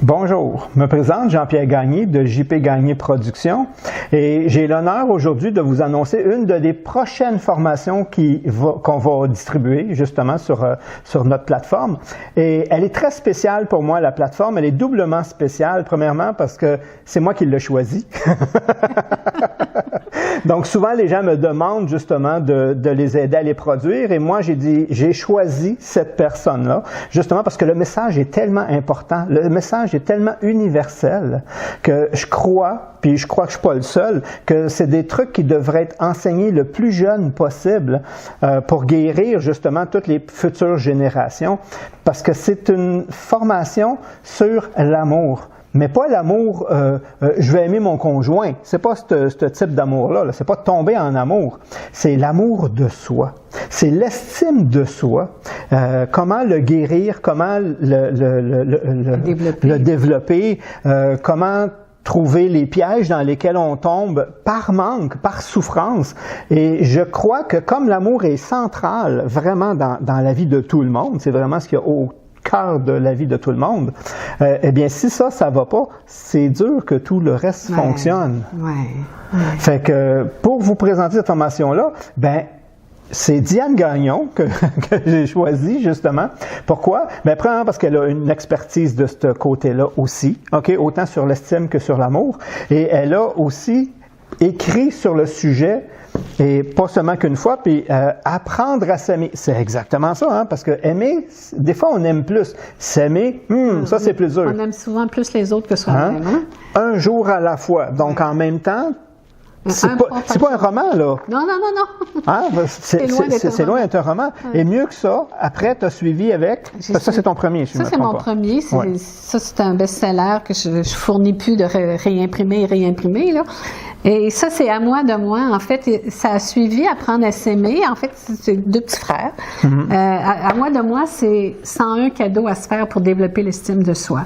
Bonjour, je me présente Jean-Pierre Gagné de JP Gagné Productions et j'ai l'honneur aujourd'hui de vous annoncer une des prochaines formations qu'on va distribuer justement sur notre plateforme. Et elle est très spéciale pour moi, la plateforme. Elle est doublement spéciale, premièrement parce que c'est moi qui l'ai choisie. Donc souvent les gens me demandent justement de les aider à les produire et moi j'ai choisi cette personne-là justement parce que le message est tellement important, le message est tellement universel que je crois, puis je crois que je suis pas le seul, que c'est des trucs qui devraient être enseignés le plus jeune possible pour guérir justement toutes les futures générations parce que c'est une formation sur l'amour. Mais pas l'amour, je vais aimer mon conjoint. C'est pas ce type d'amour-là. Là. C'est pas tomber en amour. C'est l'amour de soi. C'est l'estime de soi. Comment le guérir, comment le développer, comment trouver les pièges dans lesquels on tombe par manque, par souffrance. Et je crois que comme l'amour est central vraiment dans la vie de tout le monde, c'est vraiment ce qu'il y a au cœur de la vie de tout le monde, eh bien, si ça va pas, c'est dur que tout le reste fonctionne. Fait que, pour vous présenter cette formation-là, c'est Diane Gagnon que j'ai choisi, justement. Pourquoi? Premièrement, parce qu'elle a une expertise de ce côté-là aussi, autant sur l'estime que sur l'amour. Et elle a aussi écrit sur le sujet, et pas seulement qu'une fois, puis apprendre à s'aimer. C'est exactement ça, parce que aimer, des fois on aime plus. S'aimer, ça c'est plus dur. On aime souvent plus les autres que soi-même. Un jour à la fois. Donc en même temps, c'est pas un roman, là. Non. C'est loin d'être un roman. Et mieux que ça, après, tu as suivi avec... Ça, c'est ton premier, Ça, c'est mon premier. Ça, c'est un best-seller que je fournis plus de réimprimer, là. Et ça, c'est à moi de moi. En fait, ça a suivi Apprendre à s'aimer. En fait, c'est deux petits frères. À moi de moi, c'est 101 cadeaux à se faire pour développer l'estime de soi.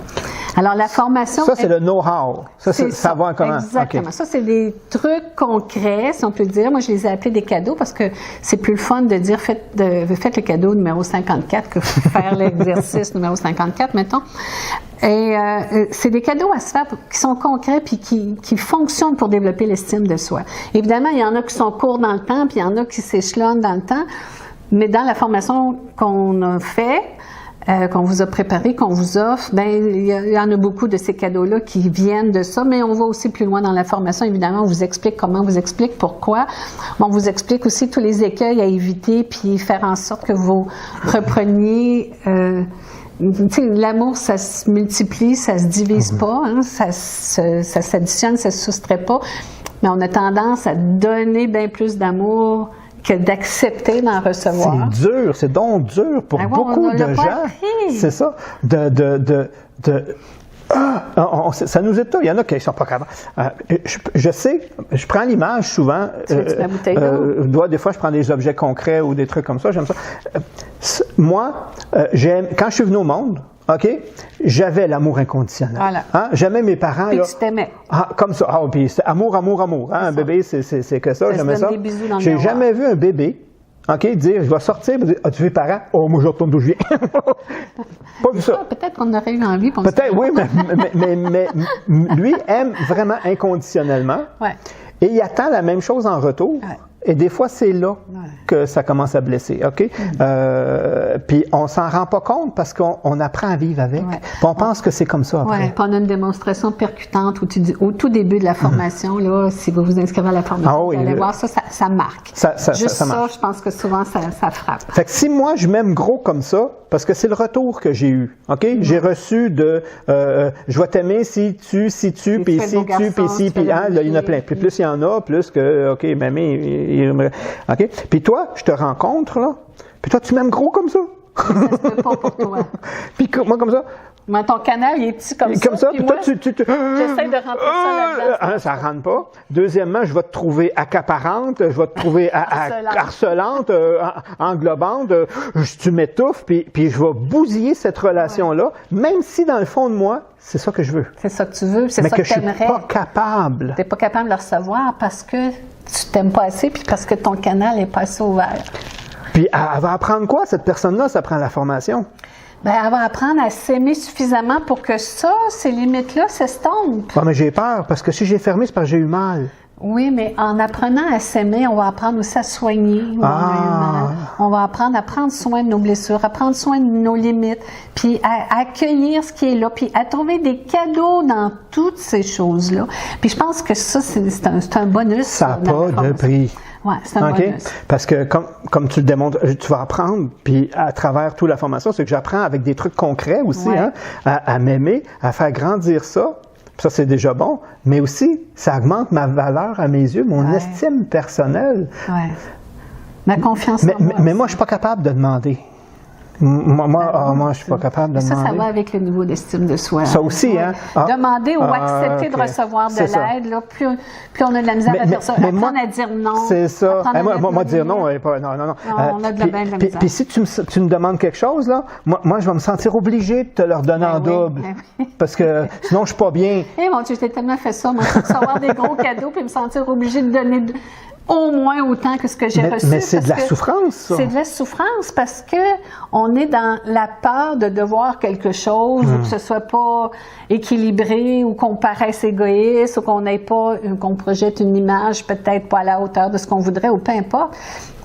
Alors, la formation... Ça, c'est le know-how. Ça, c'est savoir comment. Exactement. Okay. Ça, c'est des trucs concrets, si on peut dire. Moi, je les ai appelés des cadeaux parce que c'est plus le fun de dire faites le cadeau numéro 54 que faire l'exercice numéro 54, mettons. Et c'est des cadeaux à se faire qui sont concrets puis qui fonctionnent pour développer l'estime de soi. Évidemment, il y en a qui sont courts dans le temps puis il y en a qui s'échelonnent dans le temps. Mais dans la formation qu'on a fait, qu'on vous a préparé, qu'on vous offre, il y en a beaucoup de ces cadeaux-là qui viennent de ça, mais on va aussi plus loin dans la formation. Évidemment, on vous explique comment, on vous explique pourquoi. On vous explique aussi tous les écueils à éviter, puis faire en sorte que vous repreniez... l'amour, ça se multiplie, ça se divise pas, ça s'additionne, ça se soustrait pas, mais on a tendance à donner bien plus d'amour que d'accepter d'en recevoir. C'est dur, c'est donc dur pour beaucoup de gens. C'est ça, ça nous étonne. Il y en a qui ne sont pas capables. Je sais, je prends l'image souvent. Des fois, je prends des objets concrets ou des trucs comme ça. J'aime ça. Moi, quand je suis venu au monde, j'avais l'amour inconditionnel. Voilà. J'aimais mes parents. Puis tu t'aimais. Comme ça. Puis c'est amour. Un bébé, c'est que ça. J'aimais ça. J'ai jamais vu un bébé dire, je vais sortir, as-tu vu parents? Oh, moi, je retourne d'où je viens. Pas vu ça. Peut-être qu'on aurait eu envie. Peut-être, oui, mais lui aime vraiment inconditionnellement. Et il attend la même chose en retour. Et des fois, c'est là que ça commence à blesser, puis on s'en rend pas compte parce qu'on apprend à vivre avec. Puis on pense que c'est comme ça après. Puis on a une démonstration percutante au tout début de la formation, là, si vous vous inscrivez à la formation, vous allez voir, ça marque. Ça marche. Je pense que souvent, ça frappe. Fait que si moi, je m'aime gros comme ça, parce que c'est le retour que j'ai eu, J'ai reçu je vais t'aimer si tu, puis si tu, puis si, puis là, il y en a plein. Puis plus il y en a, plus que, mamie, Puis toi, je te rencontre, là, puis toi, tu m'aimes gros comme ça. Ça se fait pas pour toi. Puis moi, comme ça. Mais ton canal, il est petit comme ça. Puis toi, j'essaie de rentrer ça là-dedans. Ça rentre pas. Deuxièmement, je vais te trouver accaparante, je vais te trouver harcelante, englobante, tu m'étouffes, puis je vais bousiller cette relation-là, même si dans le fond de moi, c'est ça que je veux. C'est ça que tu veux, c'est ça que tu aimerais. Mais que je suis pas capable. Tu n'es pas capable de le recevoir parce que tu t'aimes pas assez, puis parce que ton canal n'est pas assez ouvert. Puis elle va apprendre quoi, cette personne-là, ça prend la formation? Ben, elle va apprendre à s'aimer suffisamment pour que ça, ces limites-là, s'estompent. Ah, mais j'ai peur, parce que si j'ai fermé, c'est parce que j'ai eu mal. Oui, mais en apprenant à s'aimer, on va apprendre aussi à soigner où on a eu mal. On va apprendre à prendre soin de nos blessures, à prendre soin de nos limites, puis à accueillir ce qui est là, puis à trouver des cadeaux dans toutes ces choses-là. Puis je pense que ça, c'est un bonus. Ça n'a pas de prix. Oui, c'est un bonus. Parce que comme tu le démontres, tu vas apprendre, puis à travers toute la formation, c'est que j'apprends avec des trucs concrets aussi, hein, à m'aimer, à faire grandir ça. Ça, c'est déjà bon, mais aussi, ça augmente ma valeur à mes yeux, mon estime personnelle. Oui. Ma confiance en moi. Mais moi, je ne suis pas capable de demander. Moi, je suis pas capable de demander. Ça va avec le niveau d'estime de soi. Ça aussi, hein? Demander ou accepter de recevoir de l'aide, là, plus on a de la misère à faire ça. Apprendre à dire non. C'est ça. Moi, dire non, non. On a de la misère. Puis si tu me demandes quelque chose, là, moi, je vais me sentir obligé de te le redonner en double. Parce que sinon, je suis pas bien. Eh mon Dieu, j'ai tellement fait ça, moi, recevoir des gros cadeaux puis me sentir obligée de donner au moins autant que ce que j'ai reçu. Mais c'est de la souffrance, ça. C'est de la souffrance parce que on est dans la peur de devoir quelque chose ou que ce soit pas équilibré ou qu'on paraisse égoïste ou qu'on n'ait pas, qu'on projette une image peut-être pas à la hauteur de ce qu'on voudrait ou peu importe.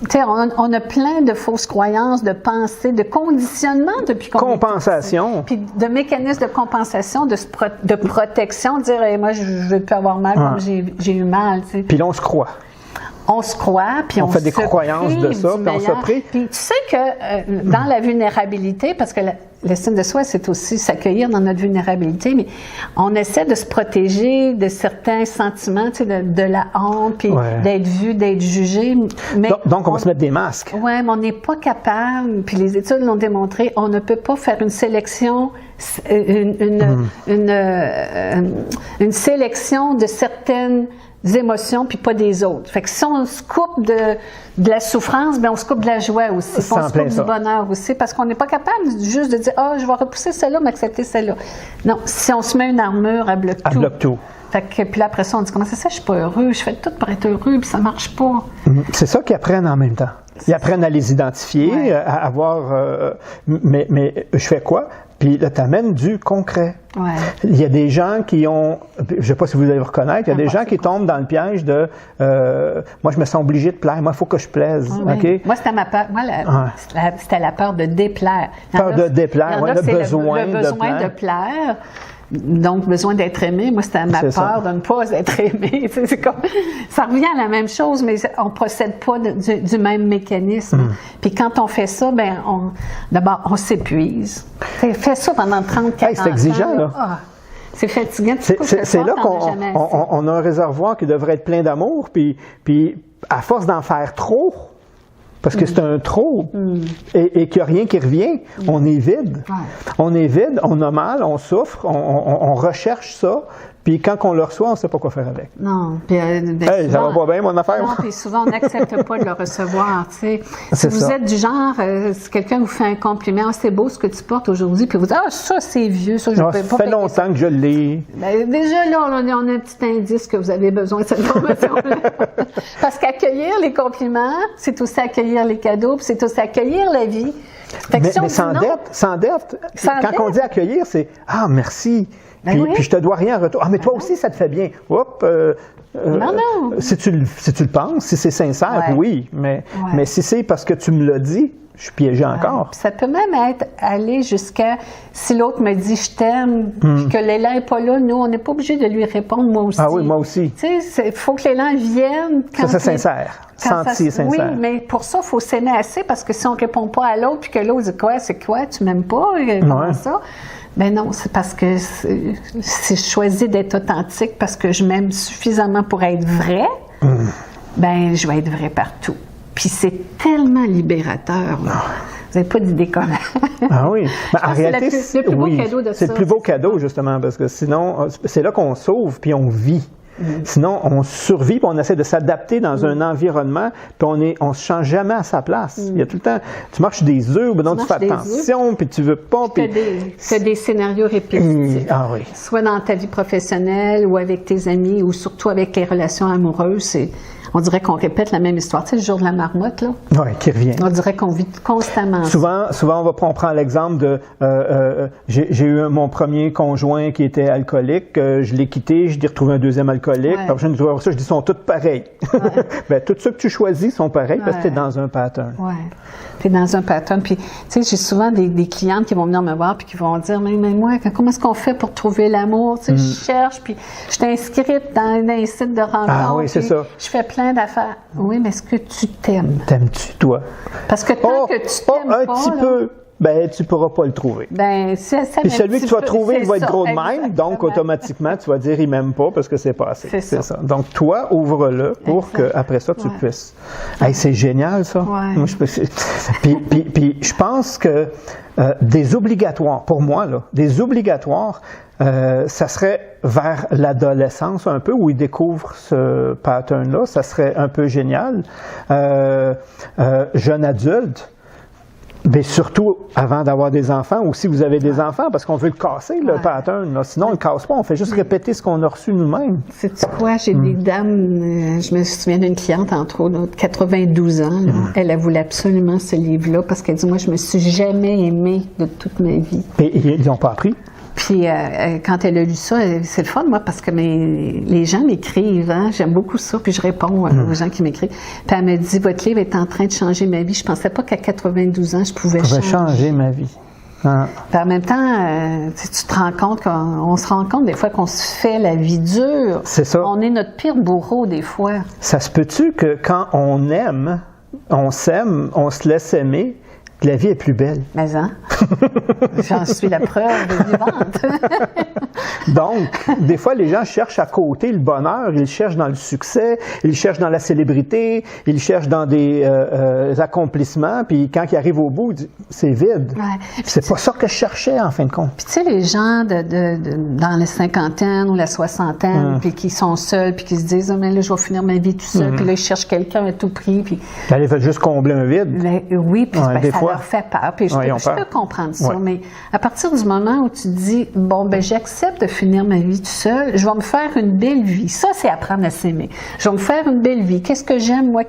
Tu sais, on a plein de fausses croyances, de pensées, de conditionnement depuis qu'on compensation. Puis de mécanismes de compensation, de protection, de dire hey, moi je veux plus avoir mal comme j'ai eu mal. Tu sais. Puis là on se croit. On se croit, puis on fait des croyances de ça, puis on se prie. Puis tu sais que dans la vulnérabilité, parce que l'estime de soi, c'est aussi s'accueillir dans notre vulnérabilité, mais on essaie de se protéger de certains sentiments, tu sais, de la honte, puis d'être vu, d'être jugé. Mais donc on va se mettre des masques. Oui, mais on n'est pas capable, puis les études l'ont démontré, on ne peut pas faire une sélection, une sélection de certaines émotions puis pas des autres. Fait que si on se coupe de la souffrance, bien on se coupe de la joie aussi. On se coupe du bonheur aussi parce qu'on n'est pas capable juste de dire je vais repousser celle-là, m'accepter celle-là. Non, si on se met une armure, elle bloque tout. Elle bloque tout. Fait que puis là après ça on dit comment c'est ça, je suis pas heureux, je fais tout pour être heureux puis ça marche pas. C'est ça qu'ils apprennent en même temps. Ils apprennent à les identifier, à avoir mais je fais quoi? Puis là, tu amènes du concret. Ouais. Il y a des gens qui ont, je ne sais pas si vous allez vous reconnaître, il y a des gens qui tombent dans le piège de moi, je me sens obligé de plaire, moi, il faut que je plaise. Okay? Moi, c'était ma peur. Moi, c'était la peur de déplaire. Peur de déplaire, le besoin de plaire. Donc, besoin d'être aimé. Moi, c'était ma peur de ne pas être aimé. C'est comme, ça revient à la même chose, mais on ne procède pas du même mécanisme. Puis quand on fait ça, ben, d'abord, on s'épuise. Fais ça pendant 30, 40 ans. C'est exigeant, là. C'est fatigant. C'est là qu'on a un réservoir qui devrait être plein d'amour, puis à force d'en faire trop, parce que c'est un trop et qu'il n'y a rien qui revient, on est vide. Ouais. On est vide, on a mal, on souffre, on recherche ça, puis quand on le reçoit, on ne sait pas quoi faire avec. Non. Puis, souvent, ça va pas bien, mon affaire. Non, puis souvent, on n'accepte pas de le recevoir. Tu sais. Si vous êtes du genre, si quelqu'un vous fait un compliment, c'est beau ce que tu portes aujourd'hui, puis vous dites, ça c'est vieux, ça je peux pas. Ça fait longtemps que je l'ai. Ben, déjà là, on a un petit indice que vous avez besoin de cette information-là. Parce qu'accueillir les compliments, c'est aussi accueillir les cadeaux, puis c'est aussi accueillir la vie. Mais sans dette. Quand on dit accueillir, c'est merci. Puis je te dois rien en retour. Mais toi aussi, ça te fait bien. Non. Si tu le penses, si c'est sincère, oui. Mais si c'est parce que tu me l'as dit, je suis piégé encore. Ça peut même aller jusqu'à si l'autre me dit je t'aime, puis que l'élan n'est pas là, nous, on n'est pas obligé de lui répondre, moi aussi. Ah oui, moi aussi. Tu sais, il faut que l'élan vienne. Quand c'est sincère. Senti sincère. Oui, mais pour ça, il faut s'aimer assez parce que si on ne répond pas à l'autre, puis que l'autre dit quoi, c'est quoi, tu m'aimes pas, comment ça? Ben non, c'est parce que si je choisis d'être authentique parce que je m'aime suffisamment pour être vrai, ben je vais être vrai partout. Puis c'est tellement libérateur. Vous n'avez pas d'idée comment. Ah oui. Ben, en réalité, c'est le plus beau cadeau de ça. C'est le plus beau cadeau, justement, parce que sinon, c'est là qu'on sauve puis on vit. Sinon, on survit, puis on essaie de s'adapter dans un environnement, puis on se change jamais à sa place. Il y a tout le temps, tu marches des œufs, donc tu fais attention, puis tu veux pas. Tu fais des scénarios répétitifs. Oui. Soit dans ta vie professionnelle, ou avec tes amis, ou surtout avec les relations amoureuses, on dirait qu'on répète la même histoire. Tu sais, le jour de la marmotte, là? Oui, qui revient. On dirait qu'on vit constamment Souvent, on prend l'exemple de j'ai eu mon premier conjoint qui était alcoolique, je l'ai quitté, je l'ai retrouvé un deuxième alcoolique, puis après, je dis, ils sont tous pareils. Ouais. Ben, tous ceux que tu choisis sont pareils parce que tu es dans un pattern. Oui, tu es dans un pattern. Puis, tu sais, j'ai souvent des clientes qui vont venir me voir puis qui vont dire, mais moi, comment est-ce qu'on fait pour trouver l'amour? Tu sais, je cherche, puis je suis inscrite dans un site de rencontre. Ah oui, c'est ça. Je fais plein d'affaires. Oui, mais est-ce que tu t'aimes? T'aimes-tu, toi? Parce que tant que tu t'aimes un pas, petit là, peu, ben, tu pourras pas le trouver. Ben, Puis celui que tu vas trouver, il va être gros de même, exactement. donc automatiquement, tu vas dire, il m'aime pas parce que c'est pas assez. C'est ça. Donc, toi, ouvre-le pour qu'après ça, tu puisses. Hey, c'est génial, ça. Ouais. Moi, puis, je pense que des obligatoires, pour moi, là, des obligatoires, ça serait vers l'adolescence un peu, où ils découvrent ce pattern-là. Ça serait un peu génial. Jeune adulte, mais surtout avant d'avoir des enfants, ou si vous avez des enfants, parce qu'on veut le casser, le pattern. Là. Sinon, on ne le casse pas, on fait juste répéter ce qu'on a reçu nous-mêmes. Sais-tu quoi? J'ai des dames, je me souviens d'une cliente, entre autres, de 92 ans, là, elle voulait absolument ce livre-là, parce qu'elle dit, moi, je me suis jamais aimée de toute ma vie. Et ils n'ont pas appris? Puis, quand elle a lu ça, c'est le fun, moi, parce que les gens m'écrivent, hein, j'aime beaucoup ça, puis je réponds aux gens qui m'écrivent. Puis elle me dit, votre livre est en train de changer ma vie. Je pensais pas qu'à 92 ans, je pouvais changer ma vie. Ah. Puis en même temps, tu te rends compte qu'on se rend compte des fois qu'on se fait la vie dure. C'est ça. On est notre pire bourreau des fois. Ça se peut-tu que quand on aime, on s'aime, on se laisse aimer, que la vie est plus belle? Mais hein? J'en suis la preuve vivante. Donc, des fois, les gens cherchent à côté le bonheur, ils cherchent dans le succès, ils cherchent dans la célébrité, ils cherchent dans des accomplissements, puis quand ils arrivent au bout, ils disent, c'est vide. Ouais. C'est pas ça que je cherchais, en fin de compte. Puis tu sais, les gens dans la cinquantaine ou la soixantaine, puis qui sont seuls, puis qui se disent, oh, mais là, je vais finir ma vie tout seul, puis là, ils cherchent quelqu'un à tout prix. Puis ils veulent juste combler un vide. Oui, puis des ça fois, leur fait peur. Puis je peux comprendre ça, mais à partir du moment où tu te dis, bon, ben j'accepte de finir ma vie tout seul, je vais me faire une belle vie. Ça, c'est apprendre à s'aimer. Je vais me faire une belle vie. Qu'est-ce que j'aime, moi?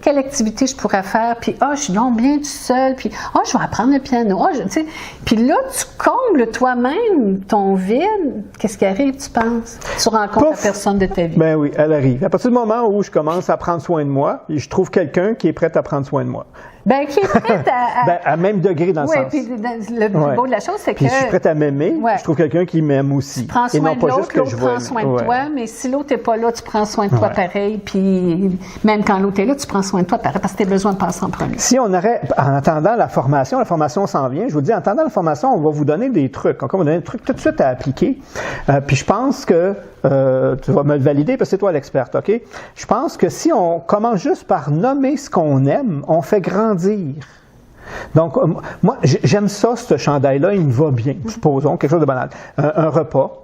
Quelle activité je pourrais faire? Puis, je suis donc bien tout seul. Puis, je vais apprendre le piano. Tu sais. Puis là, tu combles toi-même ton vide. Qu'est-ce qui arrive, tu penses? Tu rencontres la personne de ta vie. Ben oui, elle arrive. À partir du moment où je commence à prendre soin de moi, je trouve quelqu'un qui est prêt à prendre soin de moi. Ben, qui est prête à même degré dans le sens. Oui, puis le plus beau de la chose, c'est que... Puis je suis prête à m'aimer, je trouve quelqu'un qui m'aime aussi. Tu prends soin de l'autre, l'autre prend soin de toi, mais si l'autre n'est pas là, tu prends soin de toi pareil, puis même quand l'autre est là, tu prends soin de toi pareil, parce que tu as besoin de passer en premier. Si on aurait, en attendant la formation s'en vient, je vous dis, en attendant la formation, on va vous donner des trucs. On va vous donner des trucs tout de suite à appliquer. Puis je pense que, tu vas me le valider parce que c'est toi l'experte, OK? Je pense que si on commence juste par nommer ce qu'on aime, on fait grandir. Donc, moi, j'aime ça, ce chandail-là, il me va bien. Supposons, quelque chose de banal. Un repas.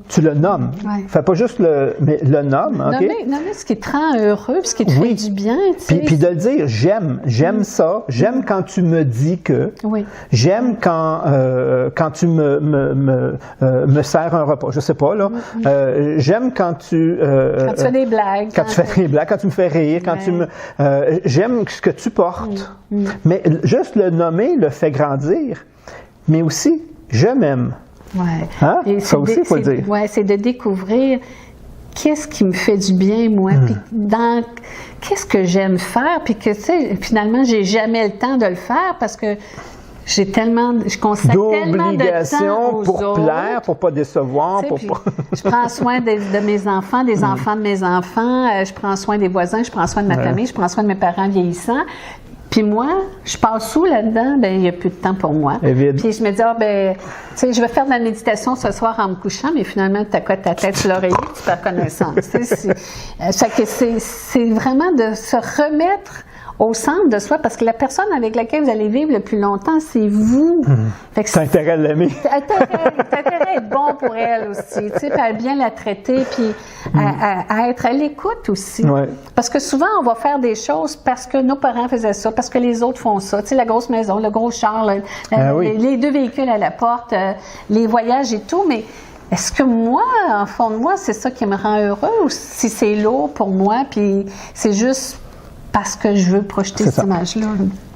Tu le nommes. Fais pas juste mais le nomme, OK? Nommer ce qui te rend heureux, ce qui te fait du bien. Puis de le dire, j'aime ça, j'aime quand tu me dis que, j'aime quand tu me sers un repas, je sais pas, là. J'aime quand tu... quand tu fais des blagues. Quand tu fais des blagues, quand tu me fais rire, quand tu me... j'aime ce que tu portes. Mais juste le nommer le fait grandir. Mais aussi, je m'aime. Ouais. Hein? Ça aussi, il faut le dire. Oui, c'est de découvrir qu'est-ce qui me fait du bien, moi, puis qu'est-ce que j'aime faire, puis que, tu sais, finalement, j'ai jamais le temps de le faire parce que je consacre tellement de temps aux pour autres. Plaire, pour pas décevoir, pour pas... Je prends soin de mes enfants, des enfants de mes enfants, je prends soin des voisins, je prends soin de ma famille, je prends soin de mes parents vieillissants. Puis moi, je passe où là-dedans? Ben, il n'y a plus de temps pour moi. Puis je me dis, tu sais, je vais faire de la méditation ce soir en me couchant, mais finalement, tu accotes ta tête sur l'oreiller, tu perds connaissance. C'est vraiment de se remettre au centre de soi, parce que la personne avec laquelle vous allez vivre le plus longtemps, c'est vous. T'as intérêt à l'aimer. T'as intérêt à être bon pour elle aussi, tu sais, à bien la traiter, puis à être à l'écoute aussi. Parce que souvent, on va faire des choses parce que nos parents faisaient ça, parce que les autres font ça. Tu sais, la grosse maison, le gros char, les 2 véhicules à la porte, les voyages et tout, mais est-ce que moi, en fond de moi, c'est ça qui me rend heureux ou si c'est lourd pour moi, puis c'est juste parce que je veux projeter cette image-là?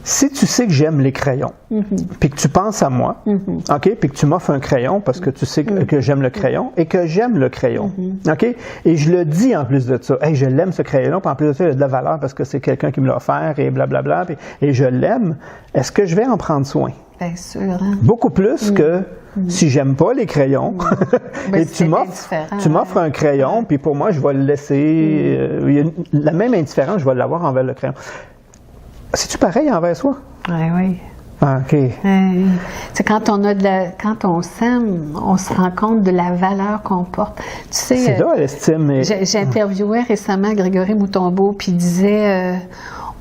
Si tu sais que j'aime les crayons, puis que tu penses à moi, OK, puis que tu m'offres un crayon parce que tu sais que j'aime le crayon et que j'aime le crayon, OK, et je le dis en plus de ça, hey, je l'aime ce crayon, puis en plus de ça, il a de la valeur parce que c'est quelqu'un qui me l'a offert et blablabla, et je l'aime, est-ce que je vais en prendre soin? Bien sûr. Hein? Beaucoup plus que si j'aime pas les crayons, et tu m'offres un crayon, puis pour moi, je vais le laisser, la même indifférence, je vais l'avoir envers le crayon. C'est-tu pareil envers soi? Oui. Ah, OK. C'est quand on s'aime, on se rend compte de la valeur qu'on porte. Tu sais, c'est là l'estime. J'ai interviewé récemment Grégory Moutombeau, puis il disait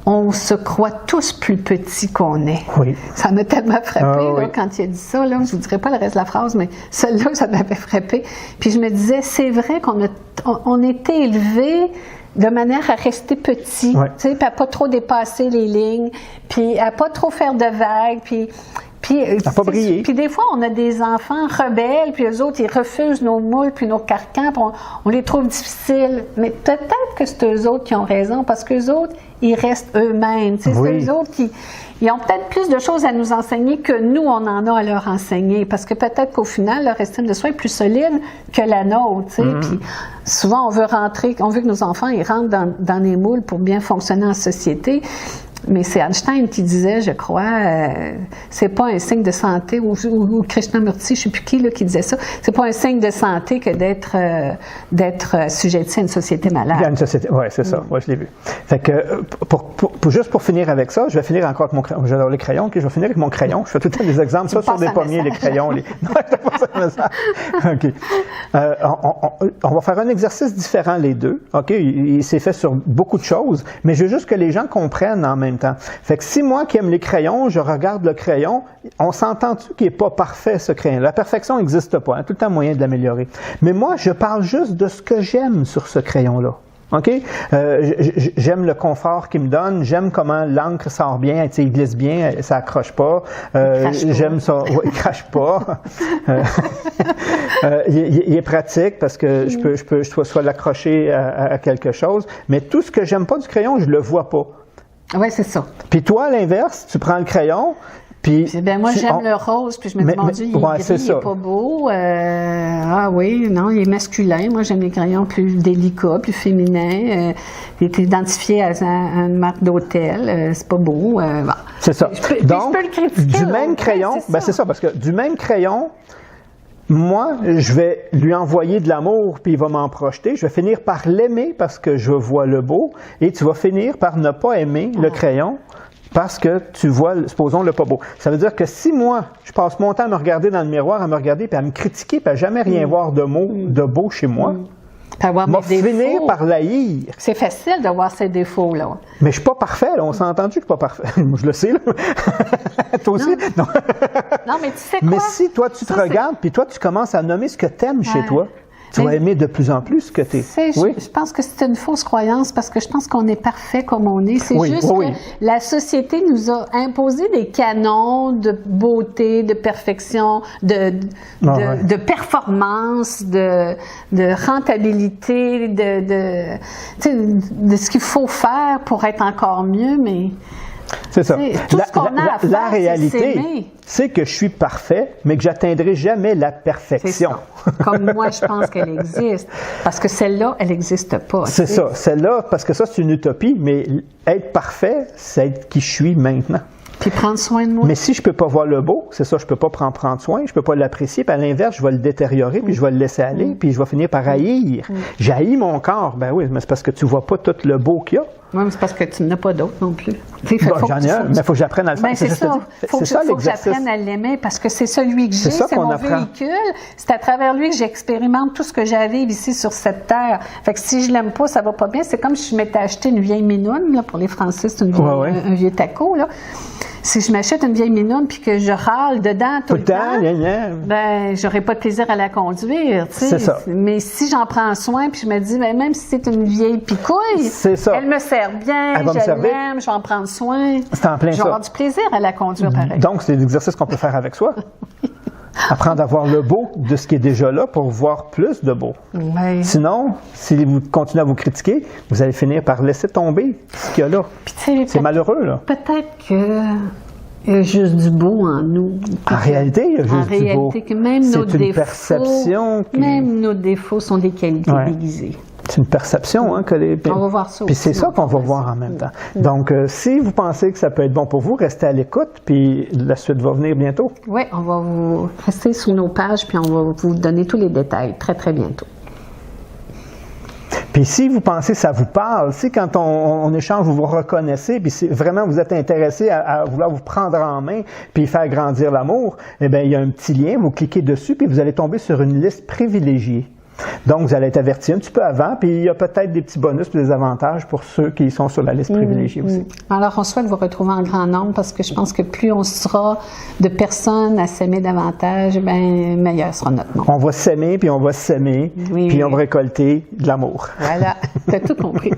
on se croit tous plus petits qu'on est. Oui. Ça m'a tellement frappé là, quand il a dit ça. Là, je ne vous dirai pas le reste de la phrase, mais celle-là, ça m'avait frappé. Puis je me disais, c'est vrai qu'on a été élevés de manière à rester petit, tu sais, puis à pas trop dépasser les lignes, puis à pas trop faire de vagues, puis à pas briller. Puis des fois, on a des enfants rebelles, puis eux autres, ils refusent nos moules, puis nos carcans, puis on les trouve difficiles. Mais peut-être que c'est eux autres qui ont raison, parce qu'eux autres, ils restent eux-mêmes. Tu sais, c'est eux autres qui... Ils ont peut-être plus de choses à nous enseigner que nous, on en a à leur enseigner. Parce que peut-être qu'au final, leur estime de soi est plus solide que la nôtre. Tu sais. Puis souvent, on veut que nos enfants ils rentrent dans les moules pour bien fonctionner en société. Mais c'est Einstein qui disait, je crois, c'est pas un signe de santé, ou Krishnamurti, je sais plus qui là, qui disait ça, c'est pas un signe de santé que d'être assujetti à une société malade. Oui, c'est ça. Oui, je l'ai vu. Fait que, juste pour finir avec ça, je vais finir encore avec mon crayon. J'adore les crayons, okay, je vais finir avec mon crayon. Je fais tout le temps des exemples, ça sur des pommiers, les crayons. Non, je te passe un message. OK. On va faire un exercice différent, les deux. OK? Il s'est fait sur beaucoup de choses, mais je veux juste que les gens comprennent en même temps. Fait que si moi qui aime les crayons, je regarde le crayon, on s'entend-tu qu'il n'est pas parfait ce crayon? La perfection n'existe pas, hein, tout le temps moyen de l'améliorer. Mais moi, je parle juste de ce que j'aime sur ce crayon-là. OK? J'aime le confort qu'il me donne, j'aime comment l'encre sort bien, tu sais, il glisse bien, ça accroche pas. J'aime ça, il crache pas. Il est pratique parce que je peux soit l'accrocher à quelque chose, mais tout ce que j'aime pas du crayon, je le vois pas. Oui, c'est ça. Puis toi, à l'inverse, tu prends le crayon, puis... moi, j'aime le rose, puis je me dis, mon Dieu, il est gris, il est pas beau. Ah oui, non, il est masculin. Moi, j'aime les crayons plus délicats, plus féminins. Il est identifié à une marque d'hôtel. C'est pas beau. Bon. C'est ça. Donc, je peux le critiquer, du même crayon, c'est ça, parce que du même crayon, moi, je vais lui envoyer de l'amour, puis il va m'en projeter. Je vais finir par l'aimer parce que je vois le beau, et tu vas finir par ne pas aimer le crayon parce que tu vois, supposons, le pas beau. Ça veut dire que si moi, je passe mon temps à me regarder dans le miroir, à me regarder, puis à me critiquer, puis à jamais rien voir de beau chez moi, m'a finir par l'haïr. C'est facile de voir ses défauts, là. Mais je suis pas parfait, là. On s'est entendu que je suis pas parfait. Je le sais, là. Toi aussi? Non. Non, mais tu sais quoi? Mais si toi, tu te regardes, puis toi, tu commences à nommer ce que tu aimes chez toi, tu vas aimer de plus en plus ce que tu es. Je pense que c'est une fausse croyance parce que je pense qu'on est parfait comme on est. C'est juste que la société nous a imposé des canons de beauté, de perfection, de performance, de rentabilité, de ce qu'il faut faire pour être encore mieux, mais... C'est ça. Tout ce qu'on a à faire, la réalité, c'est que je suis parfait, mais que j'atteindrai jamais la perfection. Comme moi, je pense qu'elle existe. Parce que celle-là, elle n'existe pas. C'est ça. Celle-là, parce que ça, c'est une utopie, mais être parfait, c'est être qui je suis maintenant. Puis prendre soin de moi. Mais si je peux pas voir le beau, c'est ça, je peux pas prendre soin, je peux pas l'apprécier, puis à l'inverse, je vais le détériorer, puis je vais le laisser aller, puis je vais finir par haïr. J'haïs mon corps, ben oui, mais c'est parce que tu vois pas tout le beau qu'il y a. Oui, mais c'est parce que tu n'as pas d'autre non plus. J'en ai un, mais il faut que j'apprenne à le faire. C'est ça. Il faut que j'apprenne à l'aimer parce que c'est celui que j'ai, c'est mon véhicule. C'est à travers lui que j'expérimente tout ce que j'ai à vivre ici sur cette terre. Fait que si je l'aime pas, ça va pas bien. C'est comme si je m'étais acheté une vieille minoune, là, pour les Français, c'est un vieux taco, là. Si je m'achète une vieille minoune puis que je râle dedans tout le temps, ben j'aurai pas de plaisir à la conduire, tu sais. C'est ça. Mais si j'en prends soin puis je me dis, ben, même si c'est une vieille picouille, elle me sert bien, je l'aime, je vais en prendre soin. C'est en plein ça. Je vais avoir du plaisir à la conduire pareil. Donc c'est l'exercice qu'on peut faire avec soi. Apprendre à voir le beau de ce qui est déjà là pour voir plus de beau. Ouais. Sinon, si vous continuez à vous critiquer, vous allez finir par laisser tomber ce qu'il y a là. C'est malheureux, là. Peut-être qu'il y a juste du beau en nous. En réalité, il y a juste du beau. Que même nos C'est une défauts, perception. Même nos défauts sont des qualités déguisées. C'est une perception, hein, que les... On va voir ça. Puis c'est ça qu'on va voir en même temps. Donc, si vous pensez que ça peut être bon pour vous, restez à l'écoute, puis la suite va venir bientôt. Oui, on va vous rester sur nos pages, puis on va vous donner tous les détails très, très bientôt. Puis si vous pensez que ça vous parle, si quand on échange, vous vous reconnaissez, puis si vraiment vous êtes intéressé à vouloir vous prendre en main, puis faire grandir l'amour, eh bien, il y a un petit lien, vous cliquez dessus, puis vous allez tomber sur une liste privilégiée. Donc, vous allez être averti un petit peu avant, puis il y a peut-être des petits bonus et des avantages pour ceux qui sont sur la liste privilégiée aussi. Alors, on souhaite vous retrouver en grand nombre parce que je pense que plus on sera de personnes à s'aimer davantage, bien, meilleur sera notre monde. On va s'aimer, puis on va s'aimer, puis on va récolter de l'amour. Voilà, tu as tout compris.